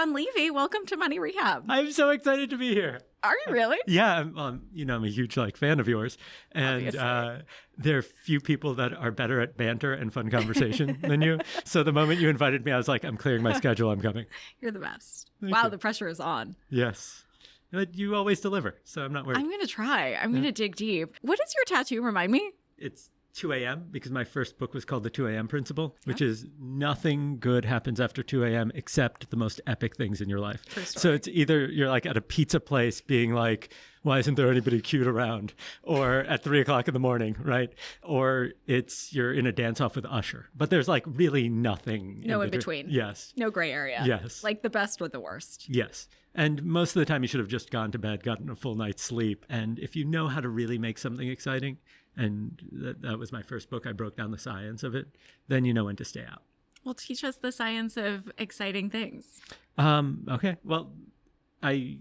Jon Levy. Welcome to Money Rehab. I'm so excited to be here. Are you really? Yeah, I'm a huge fan of yours, and there are few people that are better at banter and fun conversation than you. So the moment you invited me, I was like, I'm clearing my schedule. I'm coming. You're the best. Thank wow, you. the pressure is on. Yes. But you always deliver, so I'm not worried. I'm going to try. I'm going to dig deep. What is your tattoo? Remind me. It's 2 a.m. because my first book was called The 2 a.m. Principle, which is nothing good happens after 2 a.m. except the most epic things in your life. True story. So it's either you're like at a pizza place being like, why isn't there anybody cute around? Or at 3 o'clock in the morning, right? Or it's you're in a dance off with Usher. But there's like really nothing. No in between. Yes. No gray area. Yes. Like the best with the worst. Yes. And most of the time you should have just gone to bed, gotten a full night's sleep. And if you know how to really make something exciting, and that was my first book, I broke down the science of it, then you know when to stay out. Well, teach us the science of exciting things. Okay. Well, I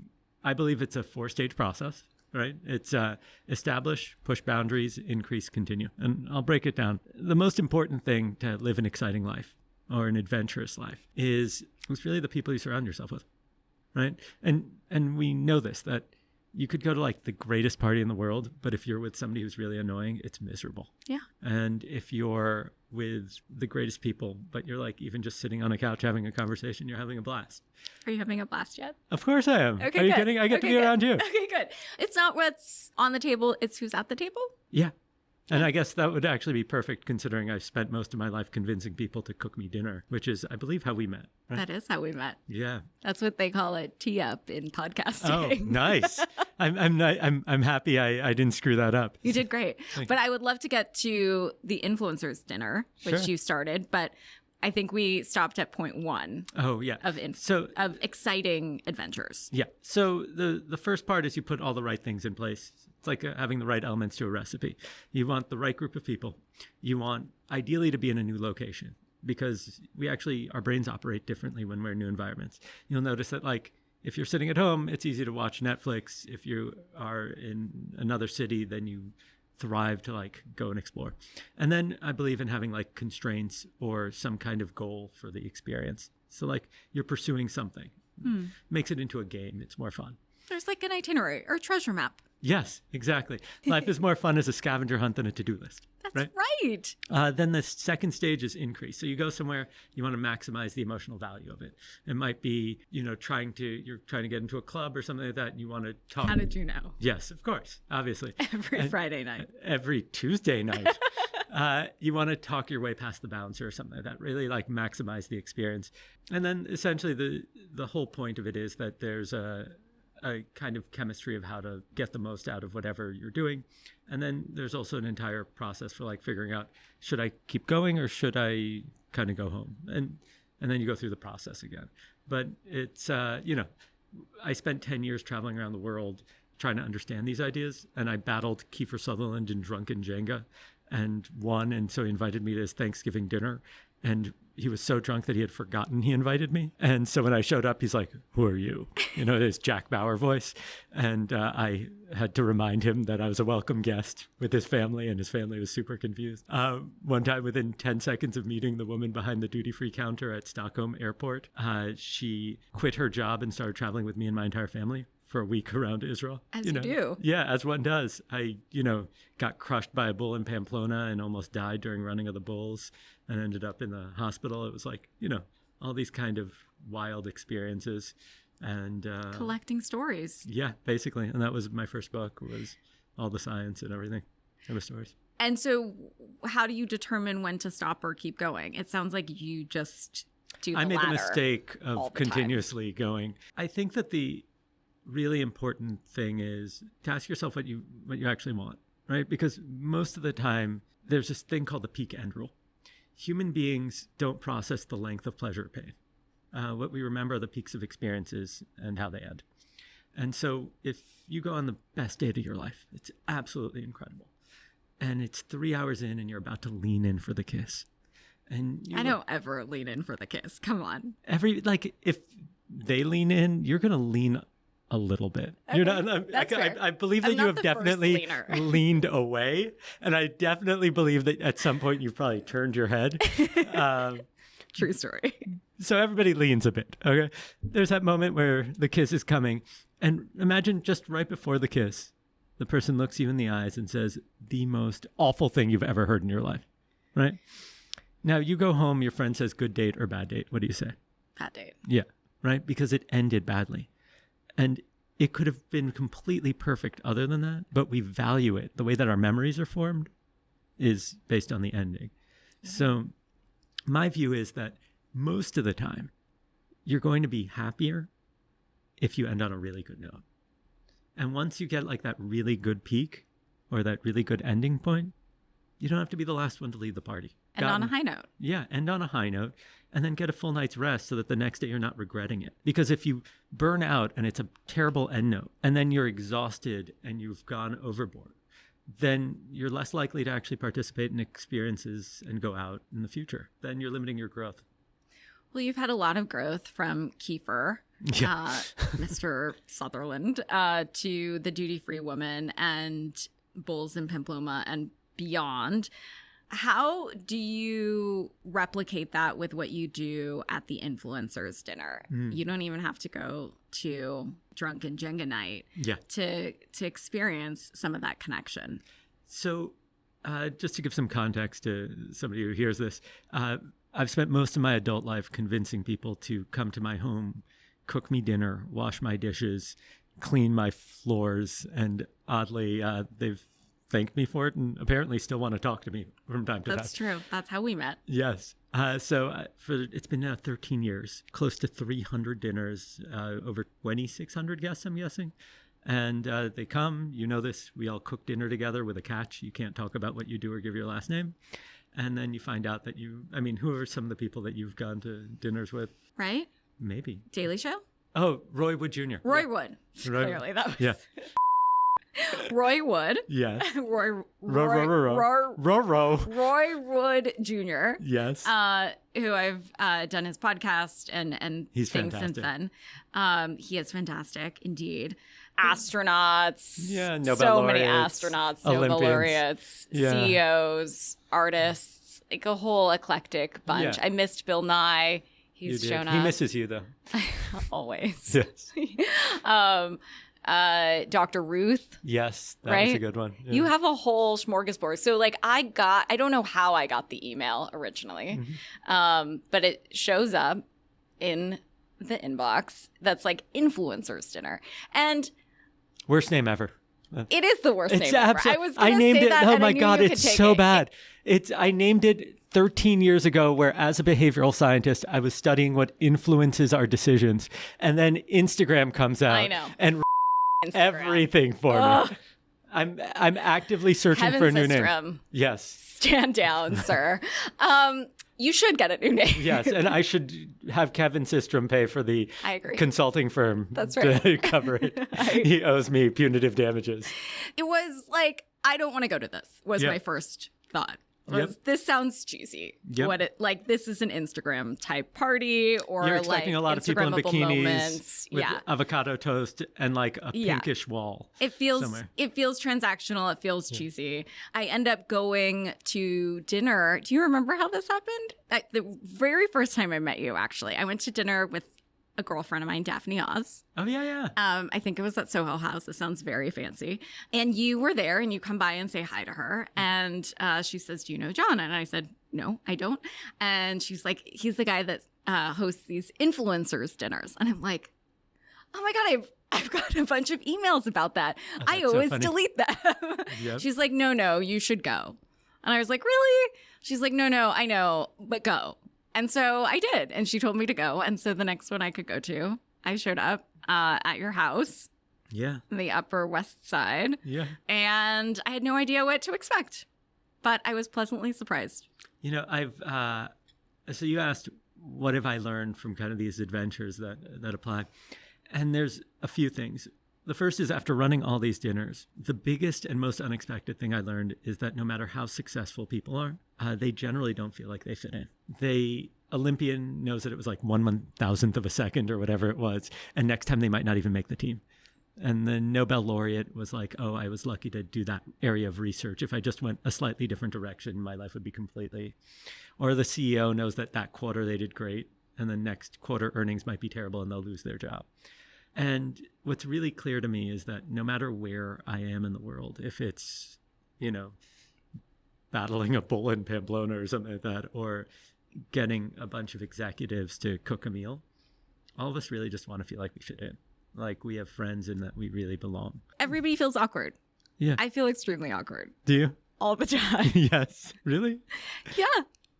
believe it's a 4-stage process, right? It's establish, push boundaries, increase, continue. And I'll break it down. The most important thing to live an exciting life or an adventurous life is really the people you surround yourself with, right? And we know this, that you could go to like the greatest party in the world, but if you're with somebody who's really annoying, it's miserable. Yeah. And if you're with the greatest people, but you're like even just sitting on a couch having a conversation, you're having a blast. Are you having a blast yet? Of course I am. Okay, Are you good. kidding? I get to be good. around you. Okay, good. It's not what's on the table, it's who's at the table. Yeah. And I guess that would actually be perfect considering I've spent most of my life convincing people to cook me dinner, which is, I believe, how we met. Right? That is how we met. Yeah. That's what they call it, tee up in podcasting. Oh, nice. I'm happy I didn't screw that up. You did great. But I would love to get to the influencers dinner, which Sure. you started, but I think we stopped at point 1 Oh, yeah. of exciting adventures. Yeah. So the first part is you put all the right things in place. It's like having the right elements to a recipe. You want the right group of people. You want ideally to be in a new location because our brains operate differently when we're in new environments. You'll notice that like if you're sitting at home, it's easy to watch Netflix. If you are in another city, then you thrive to like go and explore. And then I believe in having like constraints or some kind of goal for the experience. So like you're pursuing something. Makes it into a game. It's more fun. There's like an itinerary or treasure map. Yes, exactly. Life is more fun as a scavenger hunt than a to-do list. That's right. Then the second stage is increase. So you go somewhere, you want to maximize the emotional value of it. It might be, you're trying to get into a club or something like that, and you want to talk. How did you know? Yes, of course, obviously. Every Friday night. Every Tuesday night. You want to talk your way past the bouncer or something like that. Really like maximize the experience. And then essentially the whole point of it is that there's a kind of chemistry of how to get the most out of whatever you're doing. And then there's also an entire process for like figuring out, should I keep going or should I kind of go home? And then you go through the process again. But it's, I spent 10 years traveling around the world trying to understand these ideas. And I battled Kiefer Sutherland in Drunken Jenga and won. And so he invited me to his Thanksgiving dinner. And he was so drunk that he had forgotten he invited me. And so when I showed up, he's like, who are you? His Jack Bauer voice. And I had to remind him that I was a welcome guest with his family, and his family was super confused. One time, within 10 seconds of meeting the woman behind the duty-free counter at Stockholm Airport, she quit her job and started traveling with me and my entire family for a week around Israel. As you do. Yeah, as one does. I, got crushed by a bull in Pamplona and almost died during running of the bulls and ended up in the hospital. It was like, all these kind of wild experiences and collecting stories. Yeah, basically. And that was my first book, was all the science and everything. It was stories. And so how do you determine when to stop or keep going? It sounds like you just do the I made latter the mistake of the continuously going. I think that the really important thing is to ask yourself what you actually want, right? Because most of the time there's this thing called the peak end rule. Human beings don't process the length of pleasure or pain. What we remember are the peaks of experiences and how they end. And so if you go on the best date of your life, it's absolutely incredible. And it's 3 hours in and you're about to lean in for the kiss. And I don't ever lean in for the kiss. Come on. If they lean in, you're going to lean a little bit. Okay, You're not. that's fair. I believe that I'm you not have the definitely first leaner. leaned away, and I definitely believe that at some point you've probably turned your head. True story. So everybody leans a bit, okay? There's that moment where the kiss is coming. And imagine just right before the kiss, the person looks you in the eyes and says the most awful thing you've ever heard in your life, right? Now you go home, your friend says good date or bad date. What do you say? Bad date. Yeah, right? Because it ended badly. And it could have been completely perfect other than that, but we value it. The way that our memories are formed is based on the ending. So my view is that most of the time, you're going to be happier if you end on a really good note. And once you get like that really good peak or that really good ending point, you don't have to be the last one to leave the party. And on a high note. Yeah, end on a high note and then get a full night's rest so that the next day you're not regretting it. Because if you burn out and it's a terrible end note and then you're exhausted and you've gone overboard, then you're less likely to actually participate in experiences and go out in the future. Then you're limiting your growth. Well, you've had a lot of growth from Kiefer, Mr. Sutherland, to the duty-free woman and Bulls and Pimploma and beyond. How do you replicate that with what you do at the influencers dinner? You don't even have to go to drunken Jenga night to experience some of that connection. So just to give some context to somebody who hears this, I've spent most of my adult life convincing people to come to my home, cook me dinner, wash my dishes, clean my floors, and oddly, they've thanked me for it and apparently still want to talk to me from time to time. That's true. That's how we met. Yes. It's been now 13 years, close to 300 dinners, over 2,600 guests, I'm guessing. And they come, you know this, we all cook dinner together with a catch. You can't talk about what you do or give your last name. And then you find out that who are some of the people that you've gone to dinners with? Right? Maybe. Daily Show? Oh, Roy Wood Jr. Roy Wood. Clearly, that was... Yeah. Roy Wood. Yes. Roy Wood Jr. Yes. Who I've done his podcast and he's things fantastic. Since then. He is fantastic indeed. Astronauts. Yeah, Nobel so laureates, many astronauts, Olympians. Nobel laureates, Yeah. CEOs, artists, like a whole eclectic bunch. Yeah. I missed Bill Nye. He's shown up. He misses you though. Always. Yes. Dr. Ruth. Yes, that right? was a good one. Yeah. You have a whole smorgasbord. So like I don't know how I got the email originally, but it shows up in the inbox that's like influencers dinner. And worst name ever. It is the worst name ever. I named it. Oh my God, it's so bad. I named it 13 years ago where as a behavioral scientist, I was studying what influences our decisions. And then Instagram comes out. I know. And Instagram. Everything for me. I'm actively searching for a new name. Yes. Stand down, sir. You should get a new name. Yes, and I should have Kevin Systrom pay for the consulting firm to cover it. He owes me punitive damages. It was like, I don't want to go to this, was my first thought. This sounds cheesy. This is an Instagram type party, or you're expecting a lot of people in bikinis with avocado toast and like a pinkish wall. It feels transactional. It feels cheesy. I end up going to dinner. Do you remember how this happened? The very first time I met you, actually, I went to dinner with a girlfriend of mine, Daphne Oz. Oh, yeah. I think it was at Soho House. It sounds very fancy. And you were there and you come by and say hi to her. And she says, do you know Jon? And I said, no, I don't. And she's like, he's the guy that hosts these influencers dinners. And I'm like, oh my God, I've got a bunch of emails about that. I always delete them. She's like, no, you should go. And I was like, really? She's like, no, I know, but go. And so I did. And she told me to go. And so the next one I could go to, I showed up at your house. Yeah. On the Upper West Side. Yeah. And I had no idea what to expect. But I was pleasantly surprised. You know, so you asked, what have I learned from kind of these adventures that apply? And there's a few things. The first is after running all these dinners, the biggest and most unexpected thing I learned is that no matter how successful people are, they generally don't feel like they fit in. Olympian knows that it was like 1/1000th of a second or whatever it was. And next time they might not even make the team. And the Nobel laureate was like, oh, I was lucky to do that area of research. If I just went a slightly different direction, my life would be completely. Or the CEO knows that that quarter they did great, and the next quarter earnings might be terrible and they'll lose their job. And what's really clear to me is that no matter where I am in the world, if it's, battling a bull in Pamplona or something like that, or getting a bunch of executives to cook a meal, all of us really just want to feel like we fit in. Like we have friends and that we really belong. Everybody feels awkward. Yeah. I feel extremely awkward. Do you? All the time. Yes. Really? Yeah.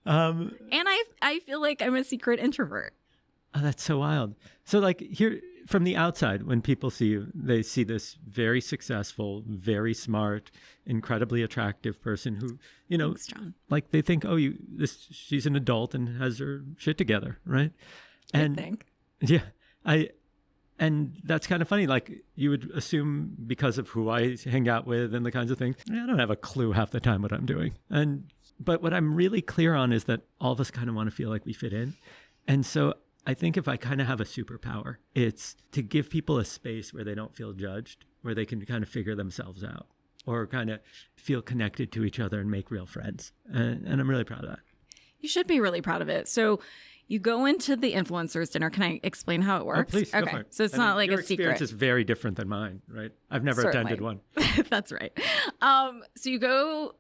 And I feel like I'm a secret introvert. Oh, that's so wild. So like here from the outside, when people see you, they see this very successful, very smart, incredibly attractive person who, Thanks, Jon. like they think, oh, she's an adult and has her shit together, right? I think. Yeah, and that's kind of funny. Like you would assume because of who I hang out with and the kinds of things, I don't have a clue half the time what I'm doing. But what I'm really clear on is that all of us kind of want to feel like we fit in. And so I think if I kind of have a superpower, it's to give people a space where they don't feel judged, where they can kind of figure themselves out or kind of feel connected to each other and make real friends. And I'm really proud of that. You should be really proud of it. So you go into the influencers dinner. Can I explain how it works? Oh, please, go okay. for it. So it's not like your a secret. Your experience is very different than mine, right? I've never attended one. That's right. So you go,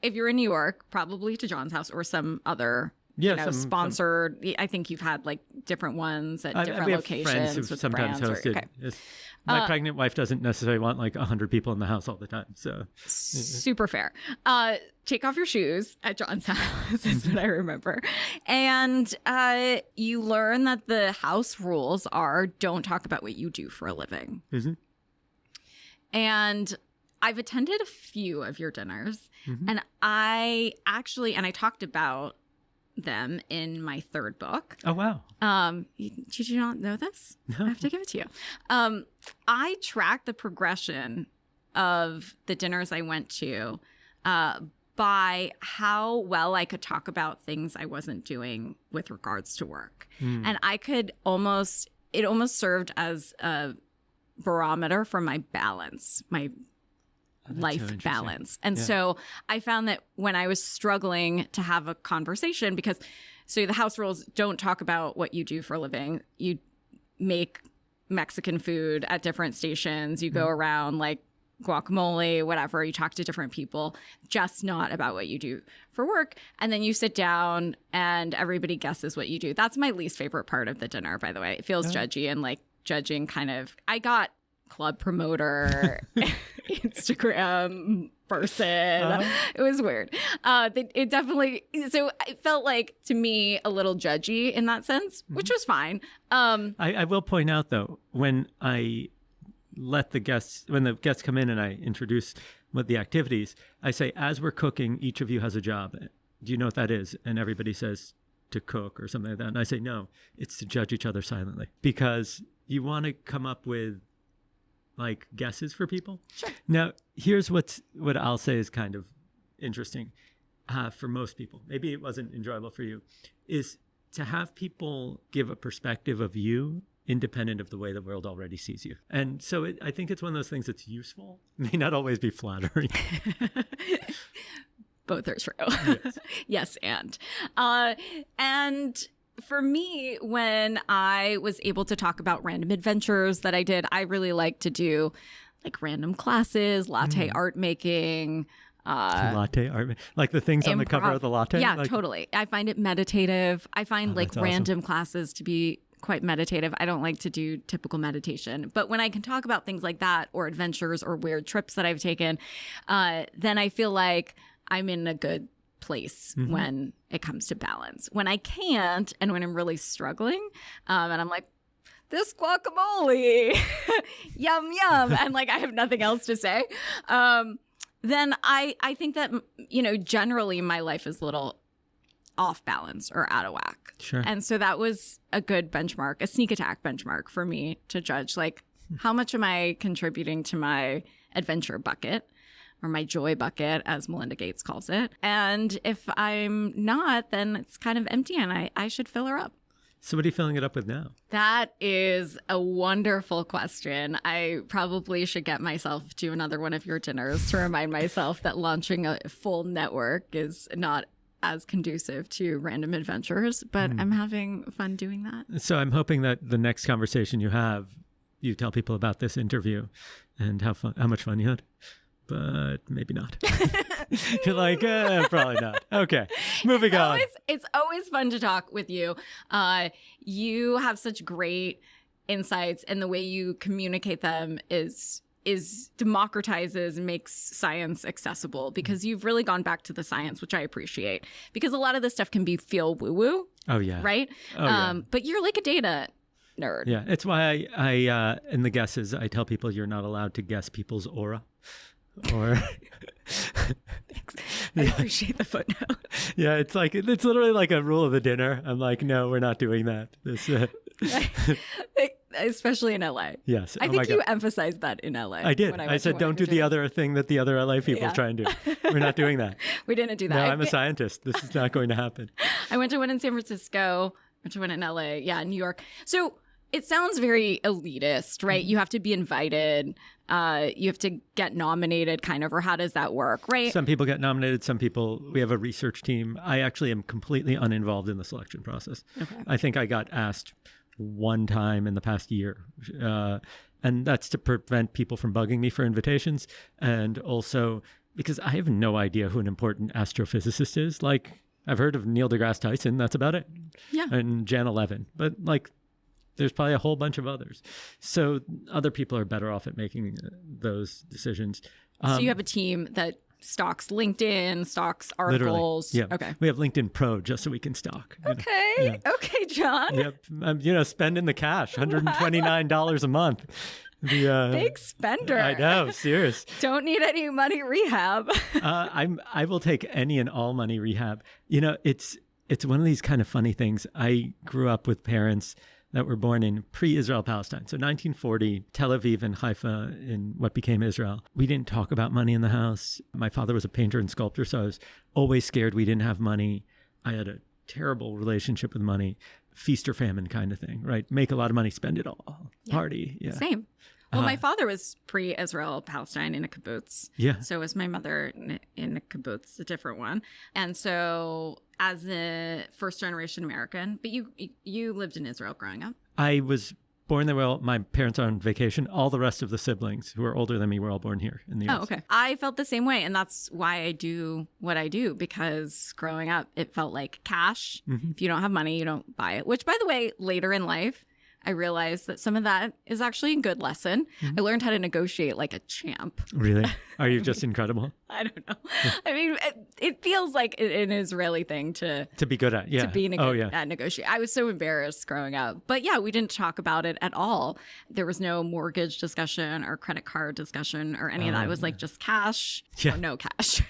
if you're in New York, probably to Jon's house or some other sponsored. I think you've had like different ones at different locations. Friends who sometimes hosted. My pregnant wife doesn't necessarily want like 100 people in the house all the time. So super fair. Take off your shoes at Jon's house is what I remember. And you learn that the house rules are don't talk about what you do for a living. Mm-hmm. And I've attended a few of your dinners, and I talked about them in my third book. Oh, wow. Did you not know this? No. I have to give it to you. I tracked the progression of the dinners I went to by how well I could talk about things I wasn't doing with regards to work. And it almost served as a barometer for my balance, my life balance. And so I found that when I was struggling to have a conversation, because the house rules don't talk about what you do for a living. You make Mexican food at different stations. You go around like guacamole, whatever. You talk to different people, just not about what you do for work. And then you sit down and everybody guesses what you do. That's my least favorite part of the dinner, by the way. It feels judgy and like judging kind of. I got club promoter, Instagram person. It was weird. It definitely, so it felt like to me a little judgy in that sense, which was fine. I will point out though, when the guests come in and I introduce what the activities, I say, as we're cooking, each of you has a job. Do you know what that is? And everybody says to cook or something like that. And I say, no, it's to judge each other silently, because you want to come up with like guesses for people. Sure. Now, here's what I'll say is kind of interesting for most people. Maybe it wasn't enjoyable for you, is to have people give a perspective of you independent of the way the world already sees you. And so I think it's one of those things that's useful. It may not always be flattering. Both are true. Yes. And for me, when I was able to talk about random adventures that I did, I really like to do like random classes, latte art making. Latte art, like the things on the cover of the latte? Yeah, totally. I find it meditative. I find like random classes to be quite meditative. I don't like to do typical meditation. But when I can talk about things like that or adventures or weird trips that I've taken, then I feel like I'm in a good place when it comes to balance. When I can't, and when I'm really struggling, and I'm like, this guacamole, yum, yum, and like I have nothing else to say, then I think that, generally my life is a little off balance or out of whack. Sure. And so that was a good benchmark, a sneak attack benchmark for me to judge, like, how much am I contributing to my adventure bucket? Or my joy bucket, as Melinda Gates calls it. And if I'm not, then it's kind of empty and I should fill her up. So what are you filling it up with now? That is a wonderful question. I probably should get myself to another one of your dinners to remind myself that launching a full network is not as conducive to random adventures, but I'm having fun doing that. So I'm hoping that the next conversation you have, you tell people about this interview and how much fun you had. But maybe not. You're like, probably not. Okay, moving on. It's always fun to talk with you. You have such great insights, and the way you communicate them is democratizes and makes science accessible, because you've really gone back to the science, which I appreciate, because a lot of this stuff can feel woo-woo. Oh, yeah. Right? Oh, yeah. But you're like a data nerd. Yeah, it's why I in the guesses, I tell people you're not allowed to guess people's aura. Or Thanks. I appreciate the footnote. Yeah, it's literally like a rule of the dinner. I'm like, no, we're not doing that. This, especially in LA. Yes. I think you emphasized that in LA. I did. I said, don't do the other thing that the other LA people try and do. We're not doing that. We didn't do that. No, I'm a scientist. This is not going to happen. I went to one in San Francisco. Went to one in LA. Yeah, New York. So it sounds very elitist, right? You have to be invited. You have to get nominated, kind of, or how does that work, right? Some people get nominated. Some people, we have a research team. I actually am completely uninvolved in the selection process. Okay. I think I got asked one time in the past year. And that's to prevent people from bugging me for invitations. And also because I have no idea who an important astrophysicist is. Like, I've heard of Neil deGrasse Tyson. That's about it. Yeah. And Jan Levin. But like, there's probably a whole bunch of others. So other people are better off at making those decisions. So you have a team that stalks LinkedIn, stalks articles. Literally, yeah. Okay. We have LinkedIn Pro just so we can stalk. Okay. Yeah. Okay, John. Yep. I'm, spending the cash, $129 a month. Big spender. I know, serious. Don't need any money rehab. I will take any and all money rehab. It's one of these kind of funny things. I grew up with parents that were born in pre-Israel Palestine. So 1940, Tel Aviv and Haifa in what became Israel. We didn't talk about money in the house. My father was a painter and sculptor, so I was always scared we didn't have money. I had a terrible relationship with money, feast or famine kind of thing, right? Make a lot of money, spend it all. Yeah. Party. Yeah. Same. Well, my father was pre-Israel Palestine in a kibbutz. Yeah. So was my mother in a kibbutz, a different one. And so as a first-generation American, but you lived in Israel growing up. I was born there. Well, my parents are on vacation. All the rest of the siblings who are older than me were all born here in the US. Oh, okay. I felt the same way. And that's why I do what I do, because growing up, it felt like cash. Mm-hmm. If you don't have money, you don't buy it. Which, by the way, later in life, I realized that some of that is actually a good lesson. Mm-hmm. I learned how to negotiate like a champ. Really? Are you just incredible? I don't know. I mean, it feels like an Israeli thing to be good at. Yeah. To be at negotiate. I was so embarrassed growing up. But yeah, we didn't talk about it at all. There was no mortgage discussion or credit card discussion or any of that. It was like just cash or no cash.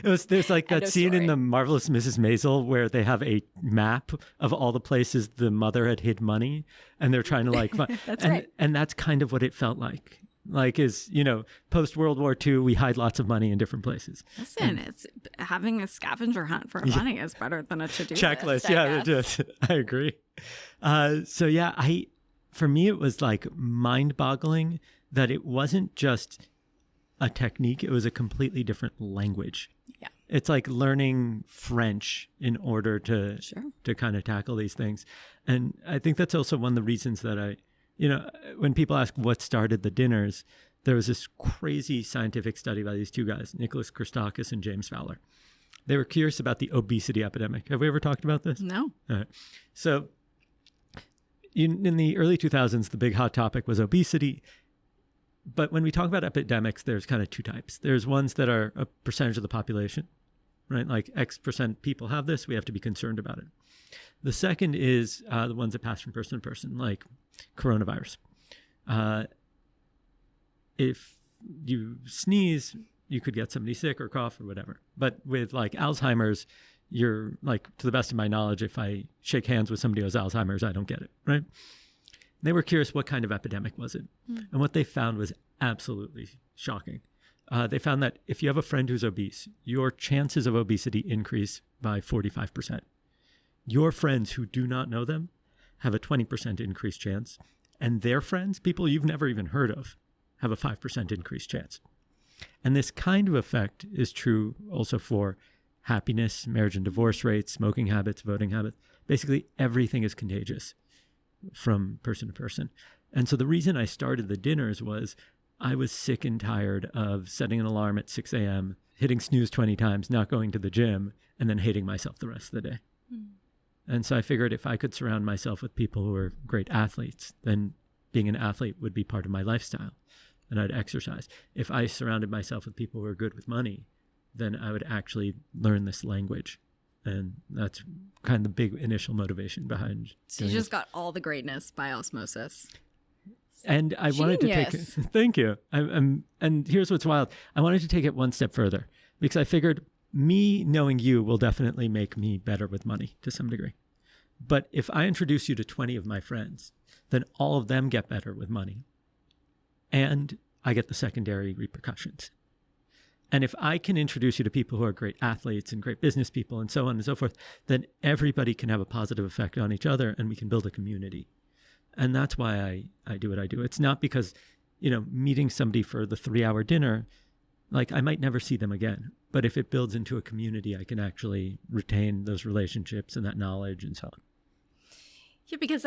There's like that scene in The Marvelous Mrs. Maisel where they have a map of all the places the mother had hid money. And they're trying to like, that's right. And that's kind of what it felt like. Like post World War II, we hide lots of money in different places. Listen, it's having a scavenger hunt for money is better than a to-do checklist. List, I agree. For me, it was like mind-boggling that it wasn't just a technique; it was a completely different language. Yeah. It's like learning French in order to kind of tackle these things. And I think that's also one of the reasons that when people ask what started the dinners, there was this crazy scientific study by these two guys, Nicholas Christakis and James Fowler. They were curious about the obesity epidemic. Have we ever talked about this? No. All right. So in the early 2000s, the big hot topic was obesity. But when we talk about epidemics, there's kind of two types. There's ones that are a percentage of the population, right? Like X percent people have this. We have to be concerned about it. The second is the ones that pass from person to person, like coronavirus. If you sneeze, you could get somebody sick or cough or whatever. But with like Alzheimer's, you're like, to the best of my knowledge, if I shake hands with somebody who has Alzheimer's, I don't get it, right? They were curious what kind of epidemic was it? And what they found was absolutely shocking. They found that if you have a friend who's obese, your chances of obesity increase by 45%. Your friends who do not know them have a 20% increased chance, and their friends, people you've never even heard of, have a 5% increased chance. And this kind of effect is true also for happiness, marriage and divorce rates, smoking habits, voting habits. Basically, everything is contagious from person to person. And so the reason I started the dinners was I was sick and tired of setting an alarm at 6 a.m., hitting snooze 20 times, not going to the gym, and then hating myself the rest of the day. And so I figured if I could surround myself with people who are great athletes, then being an athlete would be part of my lifestyle, and I'd exercise. If I surrounded myself with people who are good with money, then I would actually learn this language. And that's kind of the big initial motivation behind So you just got all the greatness by osmosis. And I wanted to take it. Thank you. And here's what's wild. I wanted to take it one step further because I figured me knowing you will definitely make me better with money to some degree. But if I introduce you to 20 of my friends, then all of them get better with money. And I get the secondary repercussions. And if I can introduce you to people who are great athletes and great business people and so on and so forth, then everybody can have a positive effect on each other and we can build a community. And that's why I do what I do. It's not because, meeting somebody for the 3-hour dinner, like I might never see them again. But if it builds into a community, I can actually retain those relationships and that knowledge and so on. Yeah, because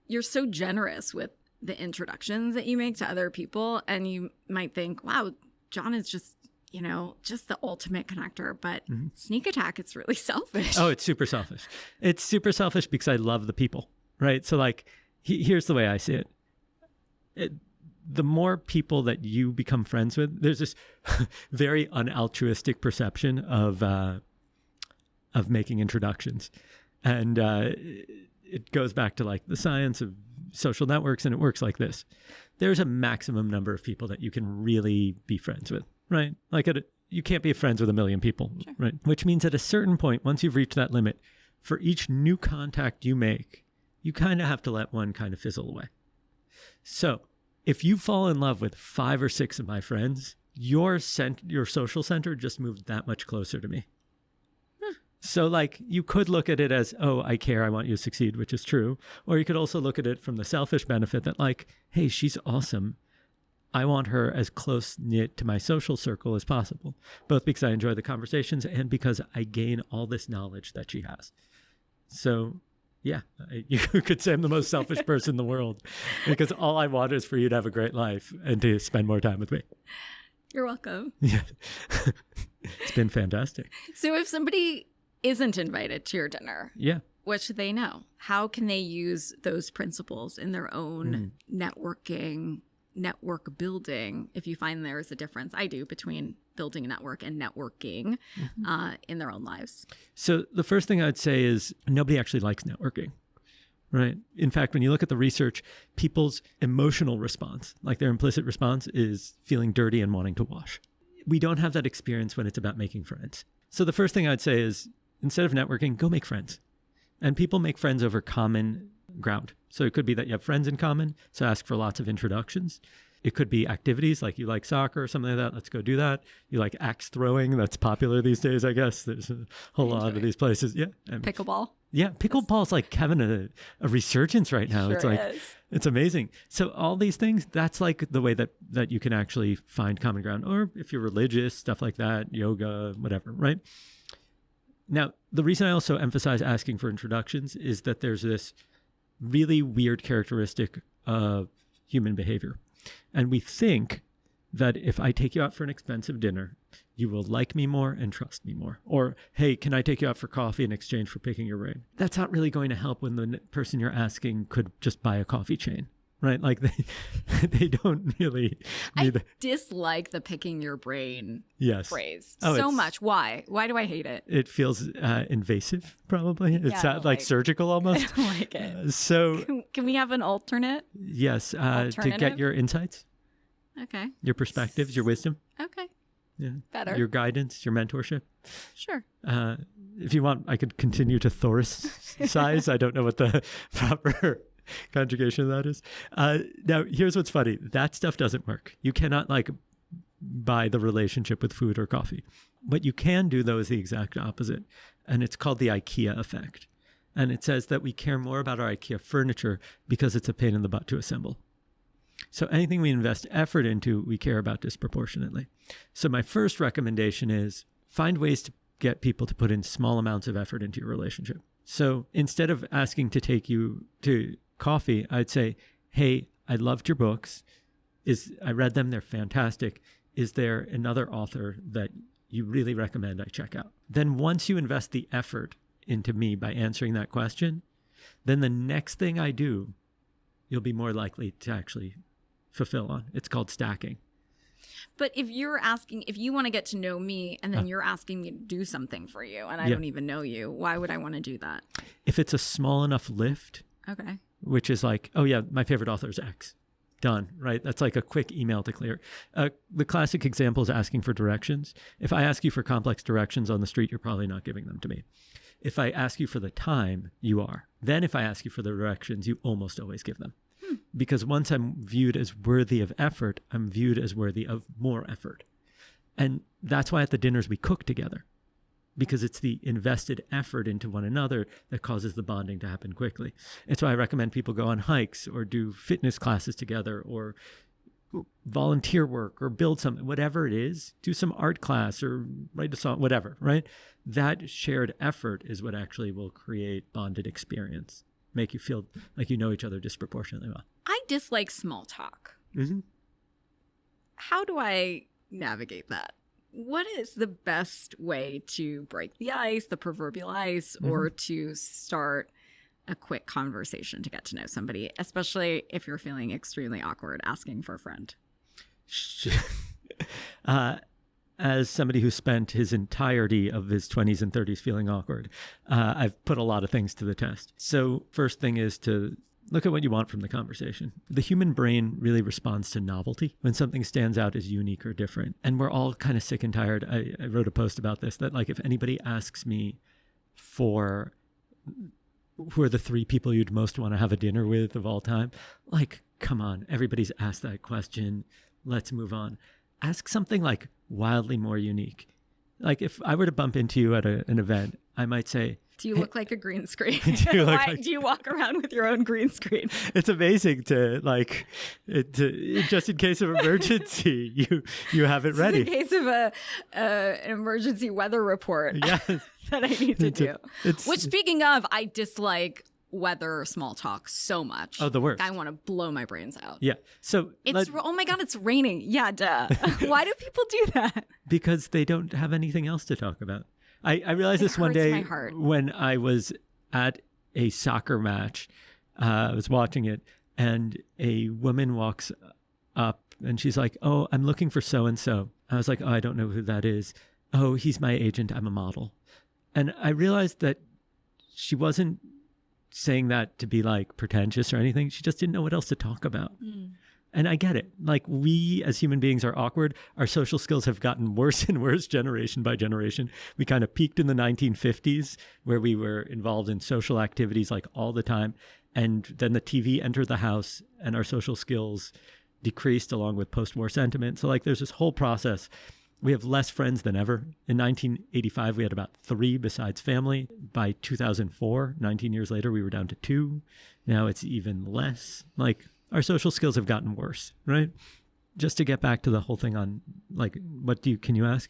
you're so generous with the introductions that you make to other people. And you might think, wow, Jon is just the ultimate connector, but sneak attack, it's really selfish. Oh, it's super selfish. It's super selfish because I love the people, right? So like, here's the way I see it. The more people that you become friends with, there's this very unaltruistic perception of making introductions. And it goes back to like the science of social networks, and it works like this. There's a maximum number of people that you can really be friends with. Right? Like you can't be friends with 1 million people, sure. Right? Which means at a certain point, once you've reached that limit, for each new contact you make, you kind of have to let one kind of fizzle away. So if you fall in love with 5 or 6 of my friends, your social center just moved that much closer to me. So like you could look at it as, oh, I care, I want you to succeed, which is true. Or you could also look at it from the selfish benefit that like, hey, she's awesome. I want her as close-knit to my social circle as possible, both because I enjoy the conversations and because I gain all this knowledge that she has. So, yeah, you could say I'm the most selfish person in the world because all I want is for you to have a great life and to spend more time with me. You're welcome. Yeah, it's been fantastic. So if somebody isn't invited to your dinner, yeah, what should they know? How can they use those principles in their own network building, if you find there is a difference, I do, between building a network and networking in their own lives? So the first thing I'd say is nobody actually likes networking, right? In fact, when you look at the research, people's emotional response, like their implicit response, is feeling dirty and wanting to wash. We don't have that experience when it's about making friends. So the first thing I'd say is instead of networking, go make friends. And people make friends over common ground. So it could be that you have friends in common, so ask for lots of introductions. It could be activities like you like soccer or something like that. Let's go do that. You like axe throwing. That's popular these days, I guess. There's a whole lot of these places. Yeah. Pickleball. Yeah. Pickleball's like having a resurgence right now. Sure it's like, is. It's amazing. So all these things, that's like the way that you can actually find common ground. Or if you're religious, stuff like that, yoga, whatever, right? Now, the reason I also emphasize asking for introductions is that there's this really weird characteristic of human behavior. And we think that if I take you out for an expensive dinner, you will like me more and trust me more. Or, hey, can I take you out for coffee in exchange for picking your brain? That's not really going to help when the person you're asking could just buy a coffee chain, right? Like they don't really need I dislike the picking your brain phrase so so much. Why? Why do I hate it? It feels invasive, probably. It's like surgical almost. I don't like it. So can we have an alternate? Yes, to get your insights. Okay. Your perspectives, your wisdom. Okay. Yeah. Better. Your guidance, your mentorship. Sure. If you want, I could continue to Thoris-size. I don't know what the proper conjugation of that is. Now, here's what's funny. That stuff doesn't work. You cannot buy the relationship with food or coffee. What you can do, though, is the exact opposite. And it's called the IKEA effect. And it says that we care more about our IKEA furniture because it's a pain in the butt to assemble. So anything we invest effort into, we care about disproportionately. So my first recommendation is find ways to get people to put in small amounts of effort into your relationship. So instead of asking to take you to coffee, I'd say, hey, I loved your books. I read them. They're fantastic. Is there another author that you really recommend I check out? Then once you invest the effort into me by answering that question, then the next thing I do, you'll be more likely to actually fulfill on. It's called stacking. But if you want to get to know me and then you're asking me to do something for you and I don't even know you, why would I want to do that? If it's a small enough lift, okay, which is like, oh yeah, my favorite author is X. Done, right? That's like a quick email to clear. The classic example is asking for directions. If I ask you for complex directions on the street, you're probably not giving them to me. If I ask you for the time, you are. Then if I ask you for the directions, you almost always give them. Because once I'm viewed as worthy of effort, I'm viewed as worthy of more effort. And that's why at the dinners we cook together. Because it's the invested effort into one another that causes the bonding to happen quickly. It's why I recommend people go on hikes or do fitness classes together or volunteer work or build something, whatever it is, do some art class or write a song, whatever, right? That shared effort is what actually will create bonded experience, make you feel like you know each other disproportionately well. I dislike small talk. Mm-hmm. How do I navigate that? What is the best way to break the ice, the proverbial ice, or to start a quick conversation to get to know somebody, especially if you're feeling extremely awkward asking for a friend? As somebody who spent his entirety of his 20s and 30s feeling awkward, I've put a lot of things to the test. So first thing is to look at what you want from the conversation. The human brain really responds to novelty when something stands out as unique or different. And we're all kind of sick and tired. I wrote a post about this, that like if anybody asks me for who are the 3 people you'd most want to have a dinner with of all time, like, come on, everybody's asked that question. Let's move on. Ask something like wildly more unique. Like if I were to bump into you at an event, I might say, do you look like a green screen? Do you walk around with your own green screen? It's amazing to just in case of emergency, you have it ready. In case of an emergency weather report that I need to do. Which, speaking of, I dislike weather small talk so much. Oh, the worst. I want to blow my brains out. Yeah. So oh my God, it's raining. Yeah, duh. Why do people do that? Because they don't have anything else to talk about. I realized this one day when I was at a soccer match. I was watching it, and a woman walks up, and she's like, "Oh, I'm looking for so-and-so." I was like, "Oh, I don't know who that is." "Oh, he's my agent. I'm a model." And I realized that she wasn't saying that to be like pretentious or anything. She just didn't know what else to talk about. And I get it. Like, we as human beings are awkward. Our social skills have gotten worse and worse generation by generation. We kind of peaked in the 1950s where we were involved in social activities like all the time. And then the TV entered the house and our social skills decreased along with post-war sentiment. So like there's this whole process. We have less friends than ever. In 1985, we had about 3 besides family. By 2004, 19 years later, we were down to 2. Now it's even less. Like, our social skills have gotten worse, right? Just to get back to the whole thing on, like, can you ask?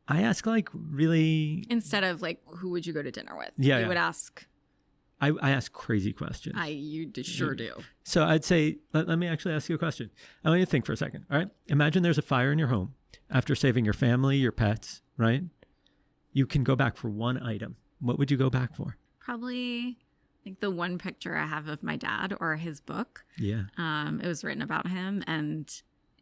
I ask, like, really... Instead of, like, who would you go to dinner with? Yeah, you would ask... I ask crazy questions. You sure do. So I'd say, let me actually ask you a question. I want you to think for a second, all right? Imagine there's a fire in your home. After saving your family, your pets, right? You can go back for one item. What would you go back for? Probably... like the one picture I have of my dad or his book. Yeah. It was written about him, and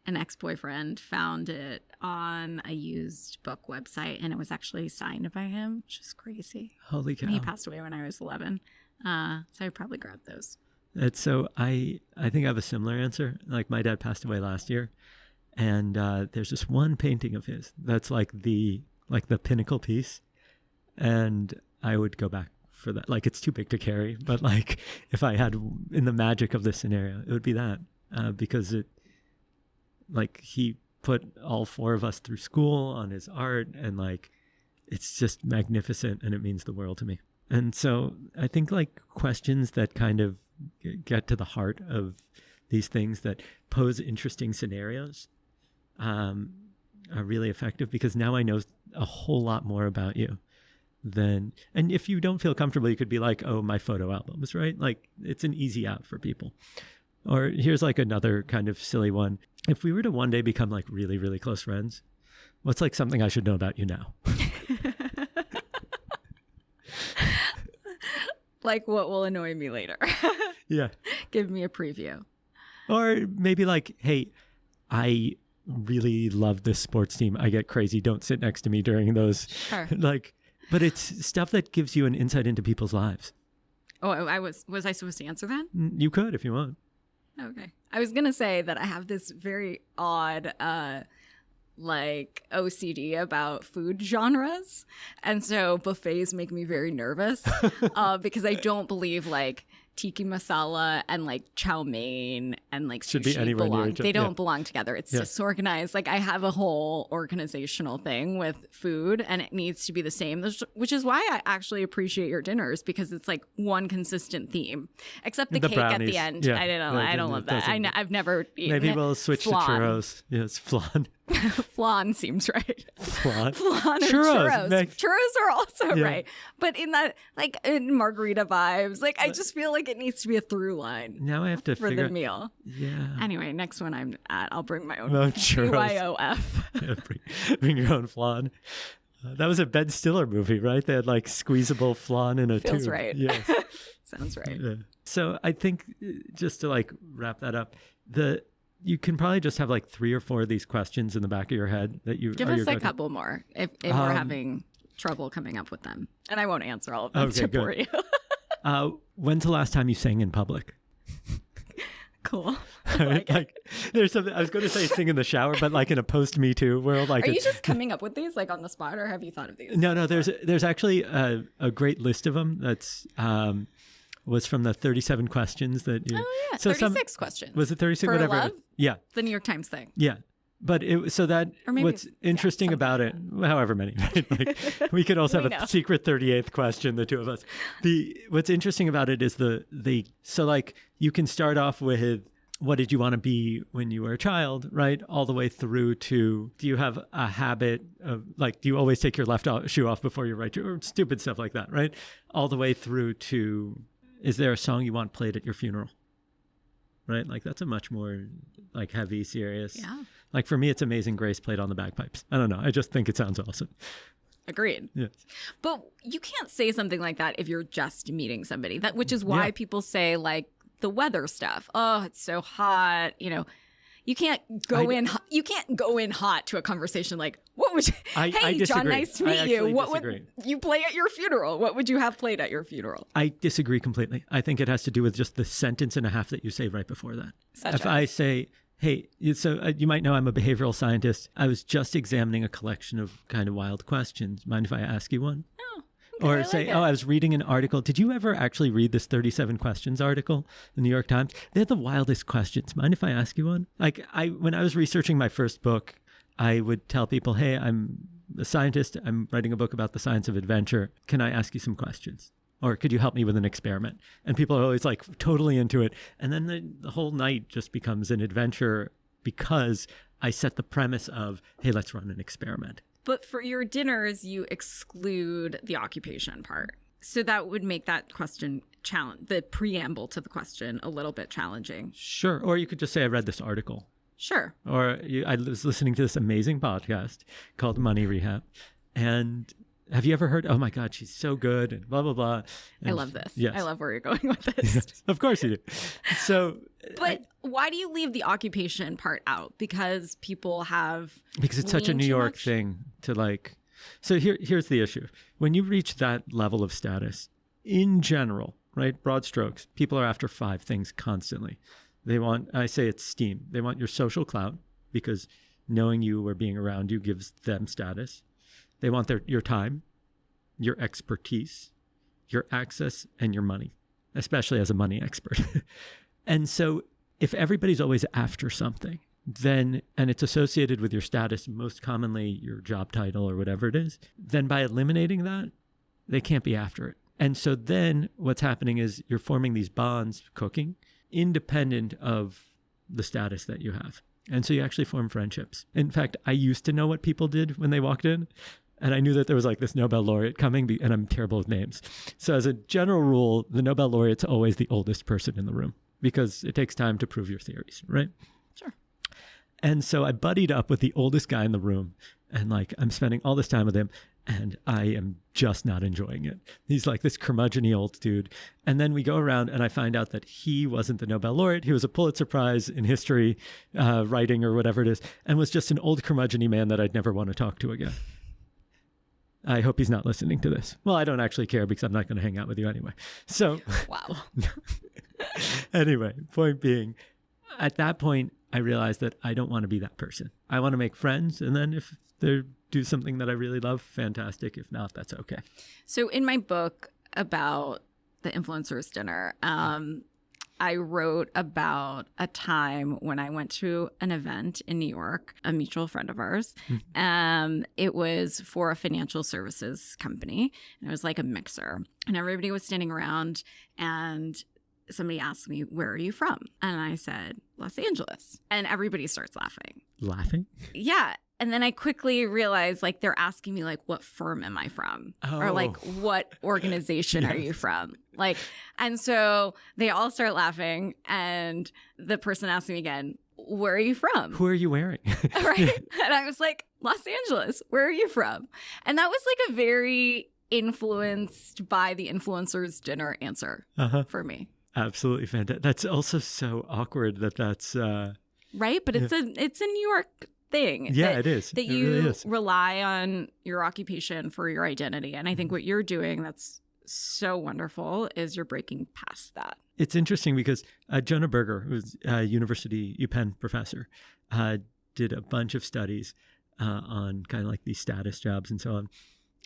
an ex-boyfriend found it on a used book website, and it was actually signed by him, which is crazy. Holy cow. And he passed away when I was 11. So I probably grabbed those. So I think I have a similar answer. Like, my dad passed away last year, and there's this one painting of his that's like the pinnacle piece, and I would go back for that. Like, it's too big to carry, but like if I had, in the magic of this scenario, it would be that, because it, like, he put all 4 of us through school on his art, and like it's just magnificent, and it means the world to me. And so I think like questions that kind of get to the heart of these things that pose interesting scenarios are really effective, because now I know a whole lot more about you than, and if you don't feel comfortable, you could be like, oh, my photo albums, right? Like it's an easy out for people. Or here's like another kind of silly one. If we were to one day become like really, really close friends, what's like something I should know about you now? Like what will annoy me later? Yeah. Give me a preview. Or maybe like, hey, I really love this sports team. I get crazy. Don't sit next to me during those. Sure. Like, but it's stuff that gives you an insight into people's lives. Oh, was I supposed to answer that? You could if you want. Okay. I was going to say that I have this very odd like OCD about food genres. And so buffets make me very nervous because I don't believe like tiki masala and like chow mein and like Should be sushi anywhere near belong. each other. They don't Yeah. belong together. It's Yeah. disorganized. Like I have a whole organizational thing with food and it needs to be the same, which is why I actually appreciate your dinners, because it's like one consistent theme, except the The cake at brownies. the end. Yeah. I don't It love that. doesn't- I've never eaten Maybe it. we'll switch Flan. to churros. Yes, flan. Flan seems right. Flan. Flan or Churros, churros. Meg. Churros are also Yeah. right. But in that, like in margarita vibes, like I just feel like it needs to be a through line Now I have to for figure the meal. Yeah. Anyway, next one I'm at, I'll bring my own No churros. BYOF. Yeah, bring your own flan. That was a Ben Stiller movie, right? They had like squeezable flan in a Feels tube. right. Yes. Sounds right. Yeah. So I think just to like wrap that up, you can probably just have like 3 or 4 of these questions in the back of your head that you Give are us your a go-to. couple more if we're having trouble coming up with them. And I won't answer all of them Okay, to good. bore you. When's the last time you sang in public? Cool. Like there's something I was going to say sing in the shower, but like in a post Me Too world, like Are you just coming up with these like on the spot, or have you thought of these? no. There's actually a great list of them that's was from the 37 questions that you. Oh yeah, So 36 questions. Was it 36? For Whatever. love? Yeah. The New York Times thing. Yeah. But so that Or maybe what's it's- interesting something about it, like however many, right? Like we could also We have know. a secret 38th question, the two of us. What's interesting about it is so like you can start off with what did you want to be when you were a child, right? All the way through to do you have a habit of like do you always take your left shoe off before you right shoe, or stupid stuff like that, right? All the way through to is there a song you want played at your funeral? Right? Like that's a much more like heavy, serious. Yeah. Like for me, it's Amazing Grace played on the bagpipes. I don't know. I just think it sounds awesome. Agreed. Yes. But you can't say something like that if you're just meeting somebody. Which is why Yeah. people say like the weather stuff. Oh, it's so hot. You know, you can't go in. You can't go in hot to a conversation like, "What would you? I Hey, John, disagree. nice to I meet you. actually What disagree. would you play at your funeral? What would you have played at your funeral?" I disagree completely. I think it has to do with just the sentence and a half that you say right before that. Such If I say, hey, you might know I'm a behavioral scientist. I was just examining a collection of kind of wild questions. Mind if I ask you one? Okay, Or I say, like it. I was reading an article. Did you ever actually read this 37 questions article in the New York Times? They had the wildest questions. Mind if I ask you one? Like when I was researching my first book, I would tell people, hey, I'm a scientist. I'm writing a book about the science of adventure. Can I ask you some questions? Or could you help me with an experiment? And people are always like totally into it. And then the whole night just becomes an adventure because I set the premise of, hey, let's run an experiment. But for your dinners, you exclude the occupation part. So that would make that question the preamble to the question a little bit challenging. Sure. Or you could just say, I read this article. Sure. Or I was listening to this amazing podcast called Money Rehab. And have you ever heard, oh my God, she's so good and blah, blah, blah. And I love this. Yes. I love where you're going with this. Yes, of course you do. So, But why do you leave the occupation part out? Because people have because it's such a leaned New too York much? thing to like. So here's the issue. When you reach that level of status, in general, right, broad strokes, people are after 5 things constantly. They want, I say it's steam. They want your social clout because knowing you or being around you gives them status. They want your time, your expertise, your access, and your money, especially as a money expert. And so if everybody's always after something, then, and it's associated with your status, most commonly your job title or whatever it is, then by eliminating that, they can't be after it. And so then what's happening is you're forming these bonds cooking independent of the status that you have. And so you actually form friendships. In fact, I used to know what people did when they walked in. And I knew that there was like this Nobel laureate coming, and I'm terrible with names. So as a general rule, the Nobel laureate's always the oldest person in the room because it takes time to prove your theories, right? Sure. And so I buddied up with the oldest guy in the room, and like I'm spending all this time with him, and I am just not enjoying it. He's like this curmudgeon-y old dude. And then we go around and I find out that he wasn't the Nobel laureate. He was a Pulitzer Prize in history, writing or whatever it is, and was just an old curmudgeon-y man that I'd never want to talk to again. I hope he's not listening to this. Well, I don't actually care because I'm not going to hang out with you anyway. So, wow. Anyway, point being, at that point, I realized that I don't want to be that person. I want to make friends. And then if they do something that I really love, fantastic. If not, that's okay. So in my book about the influencers dinner, I wrote about a time when I went to an event in New York, a mutual friend of ours. It was for a financial services company. And it was like a mixer. And everybody was standing around and somebody asked me, "Where are you from?" And I said, "Los Angeles." And everybody starts laughing. Laughing? Yeah. And then I quickly realized, like, they're asking me, like, what firm am I from? Oh. Or, like, what organization are you from? Like, and so they all start laughing. And the person asked me again, "Where are you from?" Who are you wearing? Right? And I was like, "Los Angeles. Where are you from?" And that was, like, a very influenced by the influencers dinner answer for me. Absolutely fantastic. That's also so awkward that's... Right? But it's a New York thing. Yeah, it is. That it you really is. rely on your occupation for your identity. And I think what you're doing that's so wonderful is you're breaking past that. It's interesting because Jonah Berger, who's a University UPenn professor, did a bunch of studies on kind of like these status jobs and so on.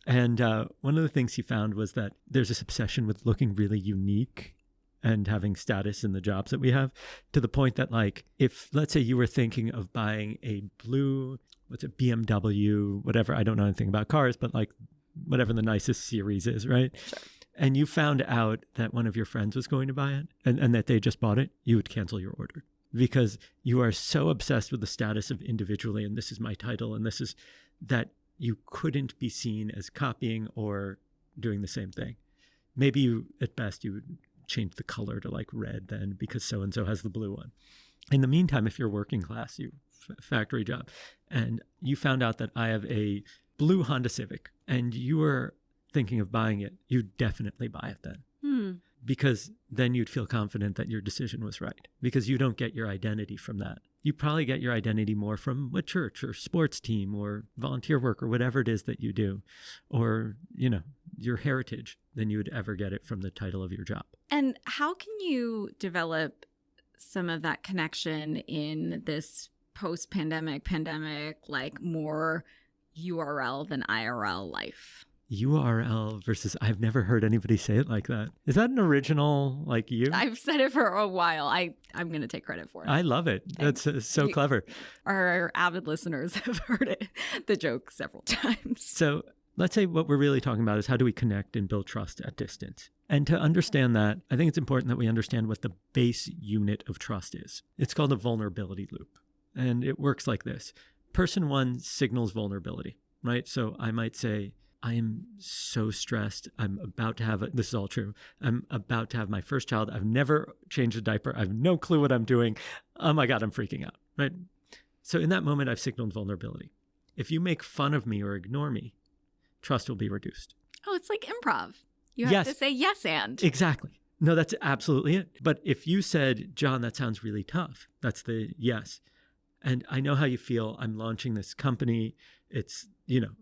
And one of the things he found was that there's this obsession with looking really unique and having status in the jobs that we have, to the point that, like, if let's say you were thinking of buying a blue, BMW, whatever, I don't know anything about cars, but like whatever the nicest series is, right? Sure. And you found out that one of your friends was going to buy it and that they just bought it, you would cancel your order because you are so obsessed with the status of individually, and this is my title, and this is that you couldn't be seen as copying or doing the same thing. Maybe you, at best, you would change the color to like red then because so-and-so has the blue one. In the meantime, if you're working class, you factory job, and you found out that I have a blue Honda Civic and you were thinking of buying it, you'd definitely buy it then. Because then you'd feel confident that your decision was right because you don't get your identity from that. You probably get your identity more from a church or sports team or volunteer work or whatever it is that you do, or, you know, your heritage, than you would ever get it from the title of your job. And how can you develop some of that connection in this post-pandemic, like more URL than IRL life? URL versus, I've never heard anybody say it like that. Is that an original, like you? I've said it for a while. I'm going to take credit for it. I love it. Thanks. That's so clever. Our avid listeners have heard the joke several times. So let's say what we're really talking about is how do we connect and build trust at distance? And to understand that, I think it's important that we understand what the base unit of trust is. It's called a vulnerability loop. And it works like this. Person one signals vulnerability, right? So I might say, I am so stressed. I'm about to have, this is all true. I'm about to have my first child. I've never changed a diaper. I have no clue what I'm doing. Oh my God, I'm freaking out, right? So in that moment, I've signaled vulnerability. If you make fun of me or ignore me, trust will be reduced. Oh, it's like improv. You have to say yes and. Exactly. No, that's absolutely it. But if you said, John, that sounds really tough, that's the yes. And I know how you feel. I'm launching this company. It's, you know,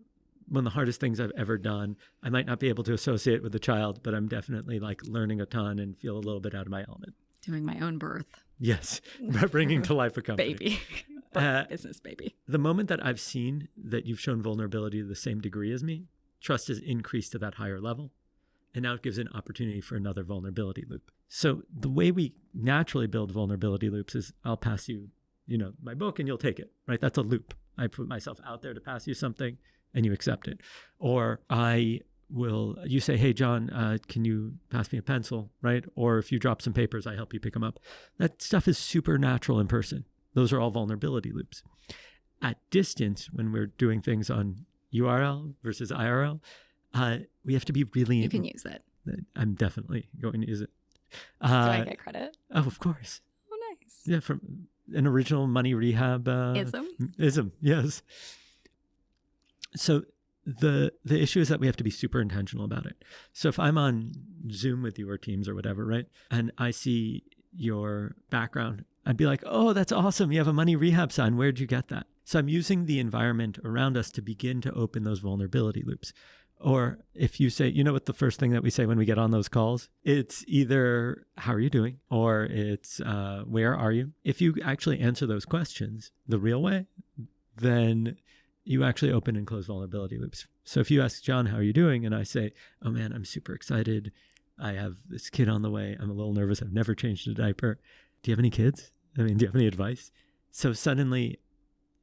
one of the hardest things I've ever done. I might not be able to associate with the child, but I'm definitely like learning a ton and feel a little bit out of my element. Doing my own birth. Yes. Bringing to life a company. Baby. Business baby. The moment that I've seen that you've shown vulnerability to the same degree as me, trust has increased to that higher level. And now it gives an opportunity for another vulnerability loop. So the way we naturally build vulnerability loops is I'll pass you, you know, my book and you'll take it, right? That's a loop. I put myself out there to pass you something and you accept it. Or I you say, hey, John, can you pass me a pencil, right? Or if you drop some papers, I help you pick them up. That stuff is super natural in person. Those are all vulnerability loops. At distance, when we're doing things on URL versus IRL, we have to be really... You can use it. I'm definitely going to use it. Do I get credit? Oh, of course. Oh, nice. Yeah, from an original money rehab... Ism, yes. So the issue is that we have to be super intentional about it. So if I'm on Zoom with you or Teams or whatever, right, and I see your background, I'd be like, oh, that's awesome. You have a money rehab sign. Where'd you get that? So I'm using the environment around us to begin to open those vulnerability loops. Or if you say, you know what the first thing that we say when we get on those calls? It's either, how are you doing? Or it's, where are you? If you actually answer those questions the real way, then you actually open and close vulnerability loops. So if you ask John, how are you doing? And I say, oh man, I'm super excited. I have this kid on the way. I'm a little nervous. I've never changed a diaper. Do you have any kids? I mean, do you have any advice? So suddenly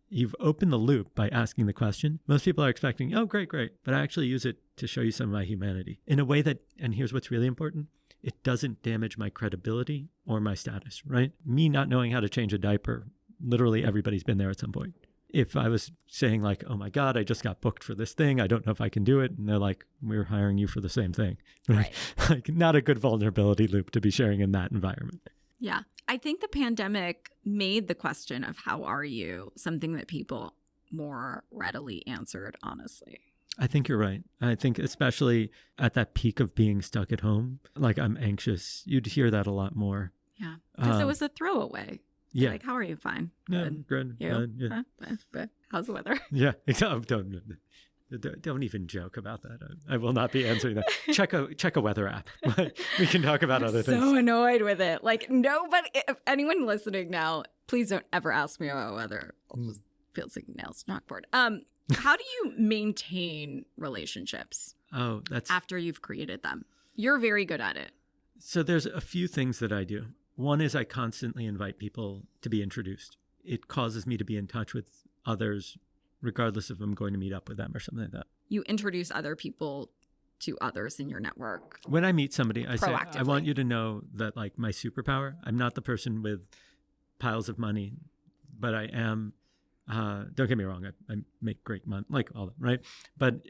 you've opened the loop by asking the question. Most people are expecting, oh, great. But I actually use it to show you some of my humanity in a way that, and here's what's really important, it doesn't damage my credibility or my status, right? Me not knowing how to change a diaper, literally everybody's been there at some point. If I was saying like, oh my God, I just got booked for this thing, I don't know if I can do it. And they're like, we're hiring you for the same thing. Right. Like not a good vulnerability loop to be sharing in that environment. Yeah. I think the pandemic made the question of how are you something that people more readily answered, honestly. I think you're right. I think especially at that peak of being stuck at home, like I'm anxious, you'd hear that a lot more. Yeah. Because it was a throwaway. Yeah. Like, how are you? Fine. Yeah, good. You? Yeah. How's the weather? Yeah. Don't even joke about that. I will not be answering that. Check a weather app. We can talk about other things. So annoyed with it. Like nobody, if anyone listening now, please don't ever ask me about weather. It feels like nails to chalkboard. How do you maintain relationships? Oh, that's after you've created them. You're very good at it. So there's a few things that I do. One is I constantly invite people to be introduced. It causes me to be in touch with others, regardless if I'm going to meet up with them or something like that. You introduce other people to others in your network. When I meet somebody, I say, I want you to know that like my superpower, I'm not the person with piles of money, but I am, don't get me wrong, I make great money, like all that, right? But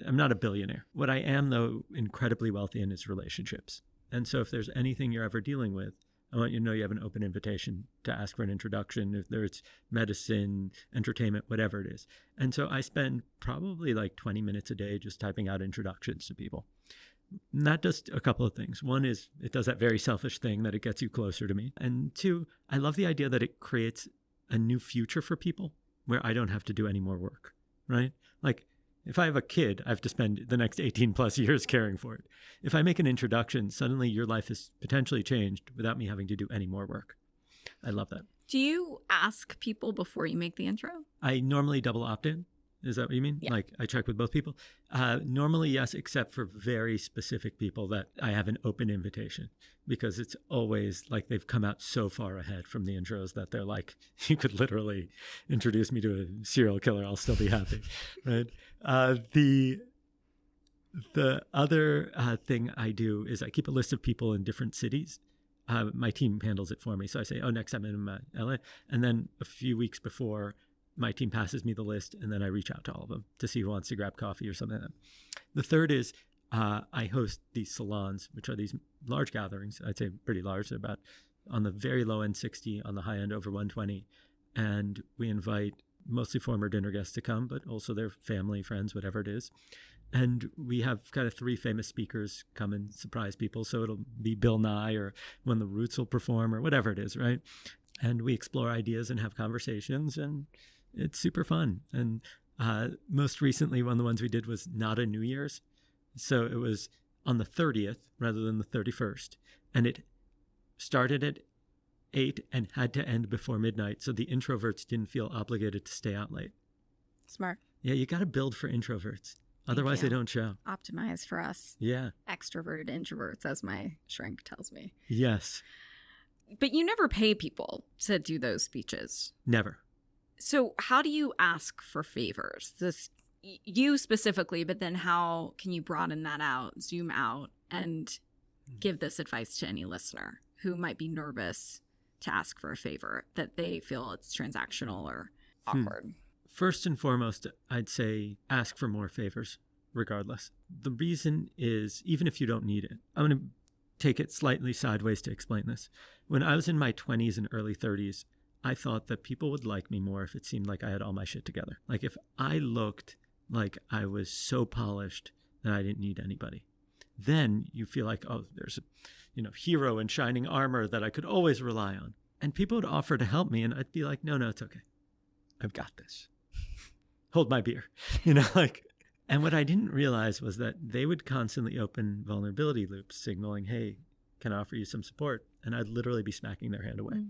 I'm not a billionaire. What I am, though, incredibly wealthy in is relationships. And so if there's anything you're ever dealing with, I want you to know you have an open invitation to ask for an introduction, if there's medicine, entertainment, whatever it is. And so I spend probably like 20 minutes a day just typing out introductions to people. And that does a couple of things. One is it does that very selfish thing that it gets you closer to me. And two, I love the idea that it creates a new future for people where I don't have to do any more work, right? Like, if I have a kid, I have to spend the next 18 plus years caring for it. If I make an introduction, suddenly your life is potentially changed without me having to do any more work. I love that. Do you ask people before you make the intro? I normally double opt-in. Is that what you mean? Yeah. Like I check with both people? Normally, yes, except for very specific people that I have an open invitation, because it's always like they've come out so far ahead from the intros that they're like, you could literally introduce me to a serial killer. I'll still be happy, right? The other thing I do is I keep a list of people in different cities. My team handles it for me. So I say, oh, next time I'm in LA. And then a few weeks before, my team passes me the list, and then I reach out to all of them to see who wants to grab coffee or something like that. The third is I host these salons, which are these large gatherings. I'd say pretty large. They're about on the very low end 60, on the high end over 120. And we invite mostly former dinner guests to come, but also their family, friends, whatever it is. And we have kind of 3 famous speakers come and surprise people. So it'll be Bill Nye or when the Roots will perform or whatever it is, right? And we explore ideas and have conversations, and it's super fun. And most recently, one of the ones we did was not a New Year's. So it was on the 30th rather than the 31st. And it started at 8 and had to end before midnight. So the introverts didn't feel obligated to stay out late. Smart. Yeah, you got to build for introverts. Otherwise, they don't show. Optimize for us. Yeah. Extroverted introverts, as my shrink tells me. Yes. But you never pay people to do those speeches. Never. So how do you ask for favors? you specifically, but then how can you broaden that out, zoom out, and give this advice to any listener who might be nervous to ask for a favor, that they feel it's transactional or awkward? First and foremost, I'd say ask for more favors, regardless. The reason is, even if you don't need it, I'm going to take it slightly sideways to explain this. When I was in my 20s and early 30s, I thought that people would like me more if it seemed like I had all my shit together. Like if I looked like I was so polished that I didn't need anybody. Then you feel like, oh, there's a hero in shining armor that I could always rely on. And people would offer to help me, and I'd be like, no, it's okay. I've got this. Hold my beer. And what I didn't realize was that they would constantly open vulnerability loops, signaling, hey, can I offer you some support? And I'd literally be smacking their hand away.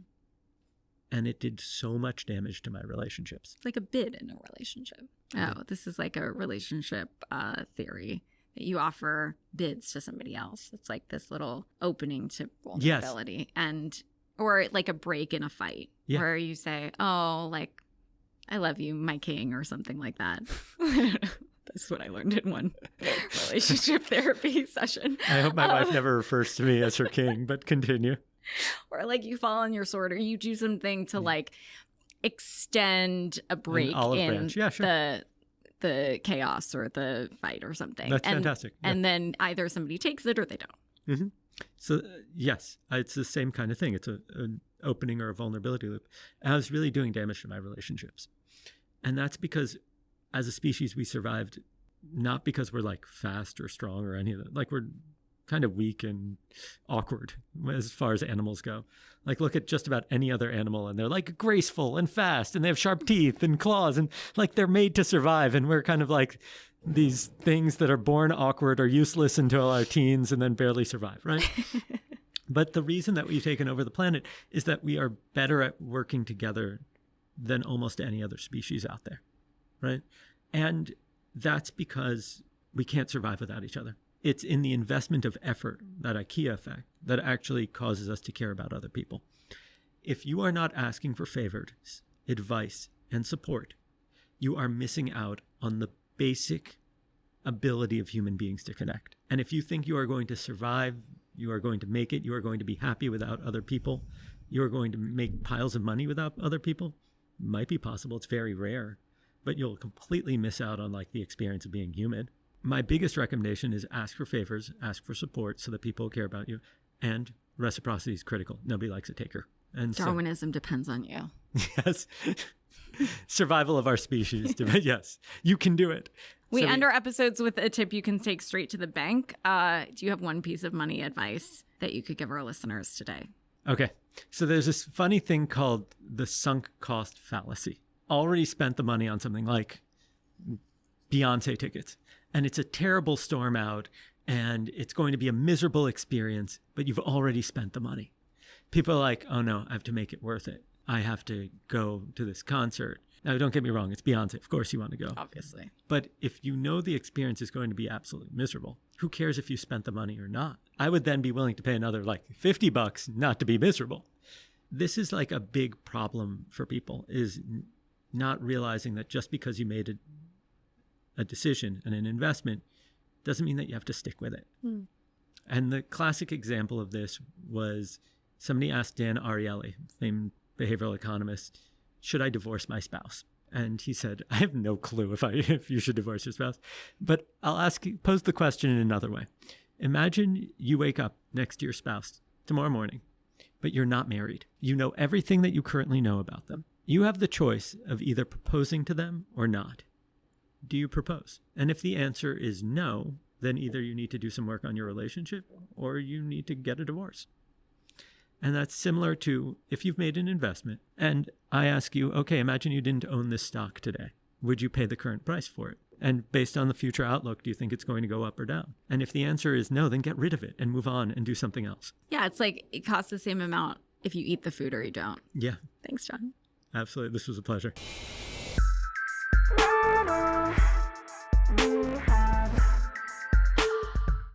And it did so much damage to my relationships. It's like a bid in a relationship. Oh, this is like a relationship theory that you offer bids to somebody else. It's like this little opening to vulnerability, or like a break in a fight where you say, oh, like, I love you, my king, or something like that. I don't know. That's what I learned in one relationship therapy session. I hope my wife never refers to me as her king, but continue. Or like you fall on your sword, or you do something to like extend a break in the chaos or the fight or something. That's fantastic. And then either somebody takes it or they don't. Mm-hmm. So yes, it's the same kind of thing. It's an opening or a vulnerability loop. And I was really doing damage to my relationships. And that's because as a species, we survived not because we're like fast or strong or any of that. Like we're kind of weak and awkward as far as animals go. Like look at just about any other animal and they're like graceful and fast and they have sharp teeth and claws and like they're made to survive. And we're kind of like these things that are born awkward or useless until our teens and then barely survive, right? But the reason that we've taken over the planet is that we are better at working together than almost any other species out there, right? And that's because we can't survive without each other. It's in the investment of effort, that IKEA effect, that actually causes us to care about other people. If you are not asking for favors, advice, and support, you are missing out on the basic ability of human beings to connect. And if you think you are going to survive, you are going to make it, you are going to be happy without other people, you are going to make piles of money without other people, might be possible. It's very rare, but you'll completely miss out on like the experience of being human. My biggest recommendation is ask for favors, ask for support so that people care about you, and reciprocity is critical. Nobody likes a taker. And Darwinism depends on you. Yes. Survival of our species. Yes, you can do it. We end our episodes with a tip you can take straight to the bank. Do you have one piece of money advice that you could give our listeners today? Okay. So there's this funny thing called the sunk cost fallacy. Already spent the money on something like Beyonce tickets, and it's a terrible storm out, and it's going to be a miserable experience, but you've already spent the money. People are like, oh no, I have to make it worth it. I have to go to this concert. Now, don't get me wrong, it's Beyonce. Of course you want to go. Obviously. But if you know the experience is going to be absolutely miserable, who cares if you spent the money or not? I would then be willing to pay another like $50 not to be miserable. This is like a big problem for people, is not realizing that just because you made a decision and an investment doesn't mean that you have to stick with it. And the classic example of this was somebody asked Dan Ariely, famed behavioral economist, should I divorce my spouse? And he said, I have no clue if you should divorce your spouse, but I'll pose the question in another way. Imagine you wake up next to your spouse tomorrow morning, but you're not married. You know everything that you currently know about them. You have the choice of either proposing to them or not. Do you propose? And if the answer is no, then either you need to do some work on your relationship or you need to get a divorce. And that's similar to if you've made an investment and I ask you, okay, imagine you didn't own this stock today. Would you pay the current price for it? And based on the future outlook, do you think it's going to go up or down? And if the answer is no, then get rid of it and move on and do something else. Yeah, it's like it costs the same amount if you eat the food or you don't. Yeah. Thanks, Jon. Absolutely. This was a pleasure.